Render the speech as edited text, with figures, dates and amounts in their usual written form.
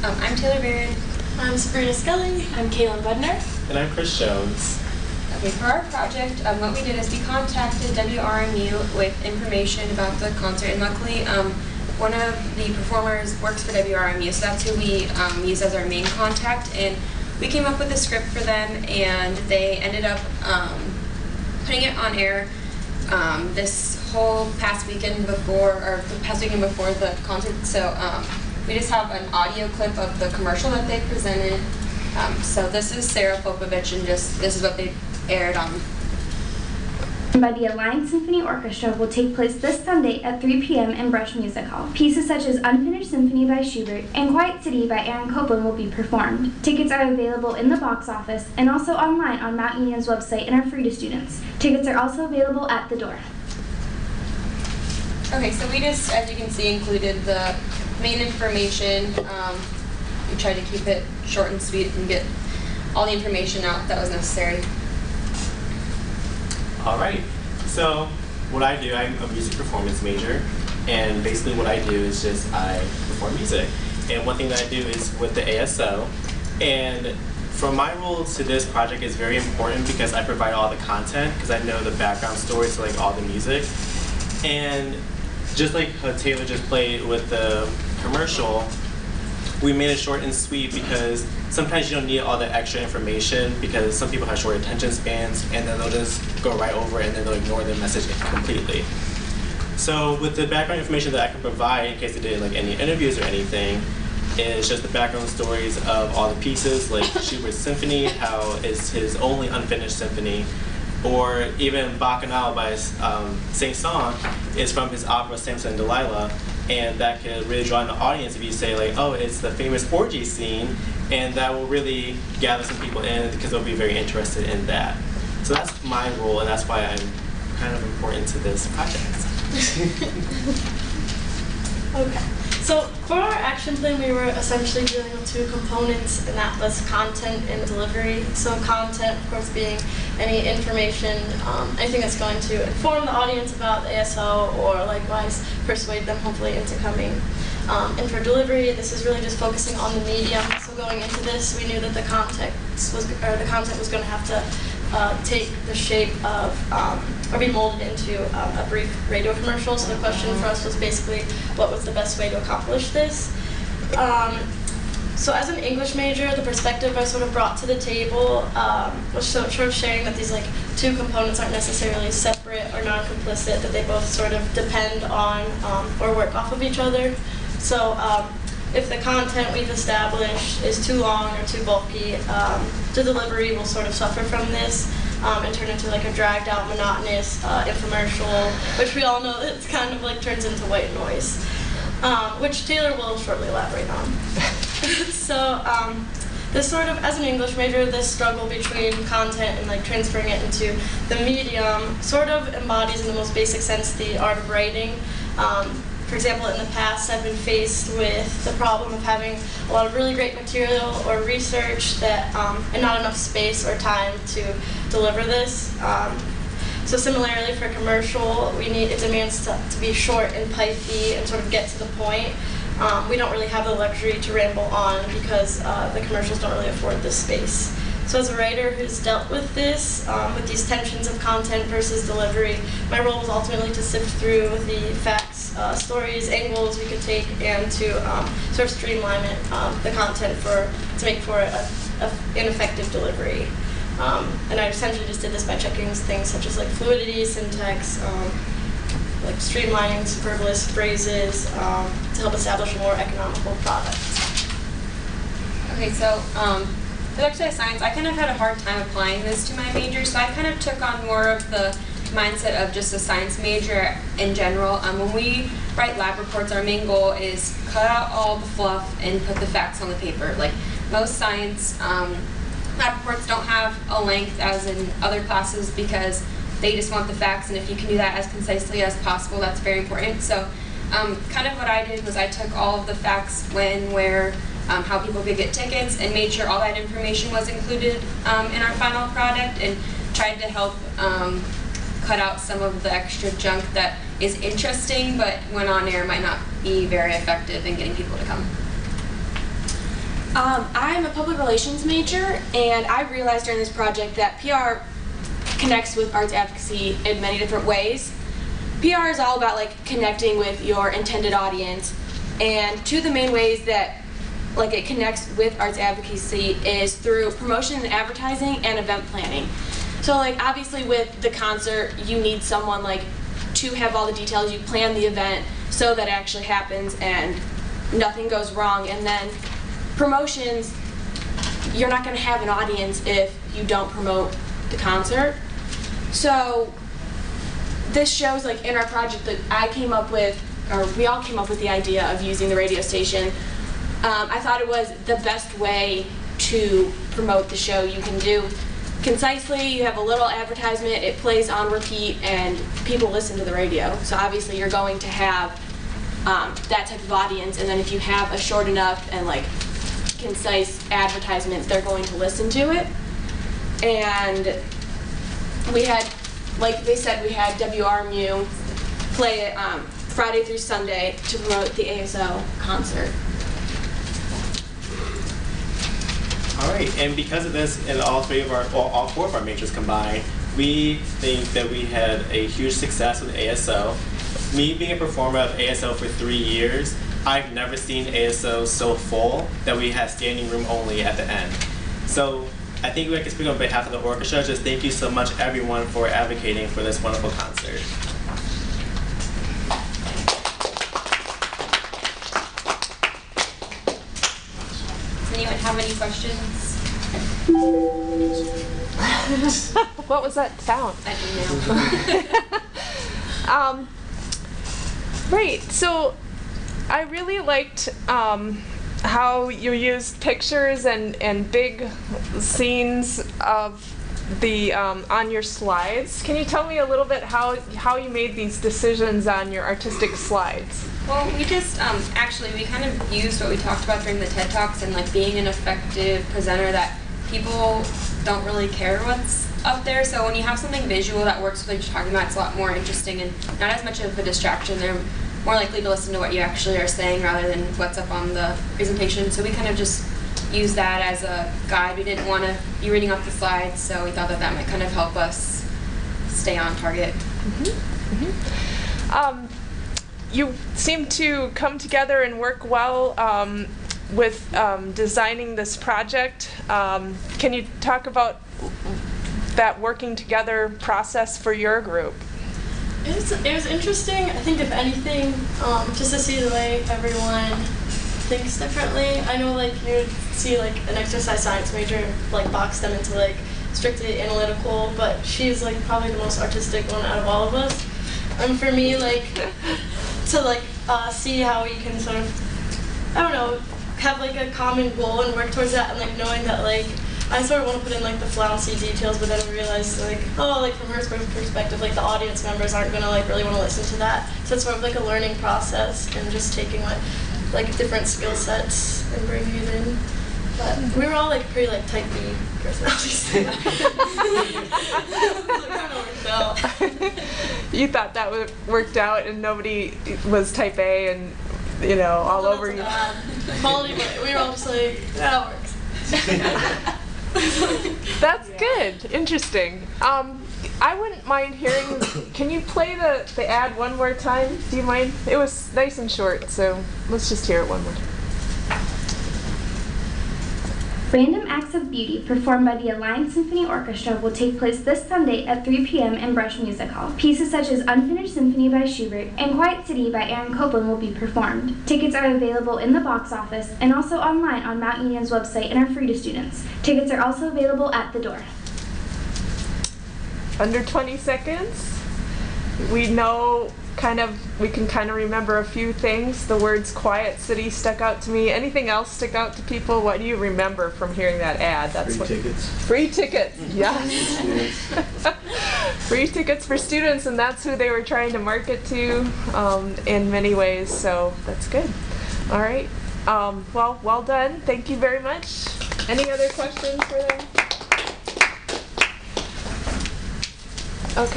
I'm Taylor Barron. I'm Sabrina Scully. I'm Kaylin Budner. And I'm Chris Jones. Okay, for our project, what we did is we contacted WRMU with information about the concert, and luckily one of the performers works for WRMU, so that's who we use as our main contact, and we came up with a script for them, and they ended up putting it on air this whole past weekend before the concert. So we just have an audio clip of the commercial that they presented. So this is Sarah Popovich, and this is what they aired on. By the Alliance Symphony Orchestra will take place this Sunday at 3 p.m. in Brush Music Hall. Pieces such as Unfinished Symphony by Schubert and Quiet City by Aaron Copland will be performed. Tickets are available in the box office and also online on Mount Union's website and are free to students. Tickets are also available at the door. Okay, so we just, as you can see, included the main information. We tried to keep it short and sweet and get all the information out that was necessary. Alright, so what I do, I'm a music performance major, and basically what I do is just I perform music. And one thing that I do is with the ASO, and for my role to this project is very important because I provide all the content, because I know the background story to like all the music. And just like how Taylor just played with the commercial, we made it short and sweet because sometimes you don't need all the extra information because some people have short attention spans and then they'll just go right over it and then they'll ignore the message completely. So with the background information that I can provide in case they did like any interviews or anything, is just the background stories of all the pieces, like Schubert's symphony, how it's his only unfinished symphony, or even Bacchanal by Saint-Saëns is from his opera Samson and Delilah, and that could really draw in the audience if you say like, oh, it's the famous orgy scene, and that will really gather some people in because they'll be very interested in that. So that's my role, and that's why I'm kind of important to this project. Okay. So for our action plan, we were essentially dealing with two components, and that was content and delivery. So content, of course, being any information, anything that's going to inform the audience about the ASO or likewise persuade them hopefully into coming. And for delivery, this is really just focusing on the medium. So going into this, we knew that the content was going to have to take the shape of or be molded into a brief radio commercial. So the question for us was basically, what was the best way to accomplish this? So as an English major, the perspective I sort of brought to the table was sort of sharing that these like two components aren't necessarily separate or non-complicit, that they both sort of depend on or work off of each other. So if the content we've established is too long or too bulky, the delivery will sort of suffer from this and turn into like a dragged out, monotonous infomercial, which we all know it's kind of like turns into white noise, which Taylor will shortly elaborate on. So this sort of, as an English major, this struggle between content and like transferring it into the medium sort of embodies in the most basic sense the art of writing. For example, in the past, I've been faced with the problem of having a lot of really great material or research that, and not enough space or time to deliver this. So similarly, for commercial, it demands to be short and pithy and sort of get to the point. We don't really have the luxury to ramble on because the commercials don't really afford this space. So as a writer who's dealt with this, with these tensions of content versus delivery, my role was ultimately to sift through the facts, stories, angles we could take, and to sort of streamline it, the content to make for an effective delivery. And I essentially just did this by checking things such as like fluidity, syntax, like streamlining superfluous phrases to help establish a more economical product. Okay, so with exercise science, I kind of had a hard time applying this to my major, so I kind of took on more of the mindset of just a science major in general. When we write lab reports, our main goal is cut out all the fluff and put the facts on the paper. Like most science lab reports don't have a length as in other classes because they just want the facts, and if you can do that as concisely as possible, that's very important. So kind of what I did was I took all of the facts, when, where, how people could get tickets, and made sure all that information was included in our final product, and tried to help cut out some of the extra junk that is interesting, but when on air might not be very effective in getting people to come. I'm a public relations major, and I realized during this project that PR connects with arts advocacy in many different ways. PR is all about like connecting with your intended audience, and two of the main ways that like it connects with arts advocacy is through promotion and advertising and event planning. So like obviously with the concert, you need someone like to have all the details. You plan the event so that it actually happens and nothing goes wrong. And then promotions, you're not going to have an audience if you don't promote the concert. So this shows like in our project that I came up with, or we all came up with the idea of using the radio station. I thought it was the best way to promote the show you can do. Concisely, you have a little advertisement, it plays on repeat, and people listen to the radio. So obviously you're going to have that type of audience, and then if you have a short enough and like concise advertisements, they're going to listen to it. And we had, like they said, we had WRMU play it Friday through Sunday to promote the ASO concert. All right, and because of this, and all four of our majors combined, we think that we had a huge success with ASO. Me being a performer of ASO for 3 years, I've never seen ASO so full that we had standing room only at the end. So I think we can speak on behalf of the orchestra. Just thank you so much, everyone, for advocating for this wonderful concert. Does anyone have any questions? What was that sound? Right, so I really liked how you used pictures and big scenes of the on your slides. Can you tell me a little bit how you made these decisions on your artistic slides? Well, we just actually we kind of used what we talked about during the TED Talks and like being an effective presenter that people don't really care what's up there. So when you have something visual that works with what you're talking about, it's a lot more interesting and not as much of a distraction. They're more likely to listen to what you actually are saying rather than what's up on the presentation. So we kind of just use that as a guide. We didn't want to be reading off the slides, so we thought that that might kind of help us stay on target. Mm-hmm. Mm-hmm. You seem to come together and work well with designing this project. Can you talk about that working together process for your group? It was interesting. I think if anything, just to see the way everyone thinks differently. I know like you would see like an exercise science major like box them into like strictly analytical, but she's like probably the most artistic one out of all of us. And for me, like to like see how we can sort of, I don't know, have like a common goal and work towards that, and like knowing that like I sort of want to put in like the flouncy details, but then realize like, oh, like from her perspective, like the audience members aren't gonna like really want to listen to that. So it's sort of like a learning process and just taking like different skill sets and bringing it in. But we were all like pretty like type B personalities. You thought that worked out, and nobody was type A, and you know all over you. Quality, but we were all just like, that works. That's good. Interesting. I wouldn't mind hearing. Can you play the ad one more time? Do you mind? It was nice and short, so let's just hear it one more time. Random Acts of Beauty, performed by the Alliance Symphony Orchestra, will take place this Sunday at 3 p.m. in Brush Music Hall. Pieces such as Unfinished Symphony by Schubert and Quiet City by Aaron Copland will be performed. Tickets are available in the box office and also online on Mount Union's website and are free to students. Tickets are also available at the door. Under 20 seconds. We can kind of remember a few things. The words Quiet City stuck out to me. Anything else stick out to people? What do you remember from hearing that ad? Tickets. Free tickets, yes. Free tickets for students, and that's who they were trying to market to in many ways, so that's good. All right. Well done. Thank you very much. Any other questions for them?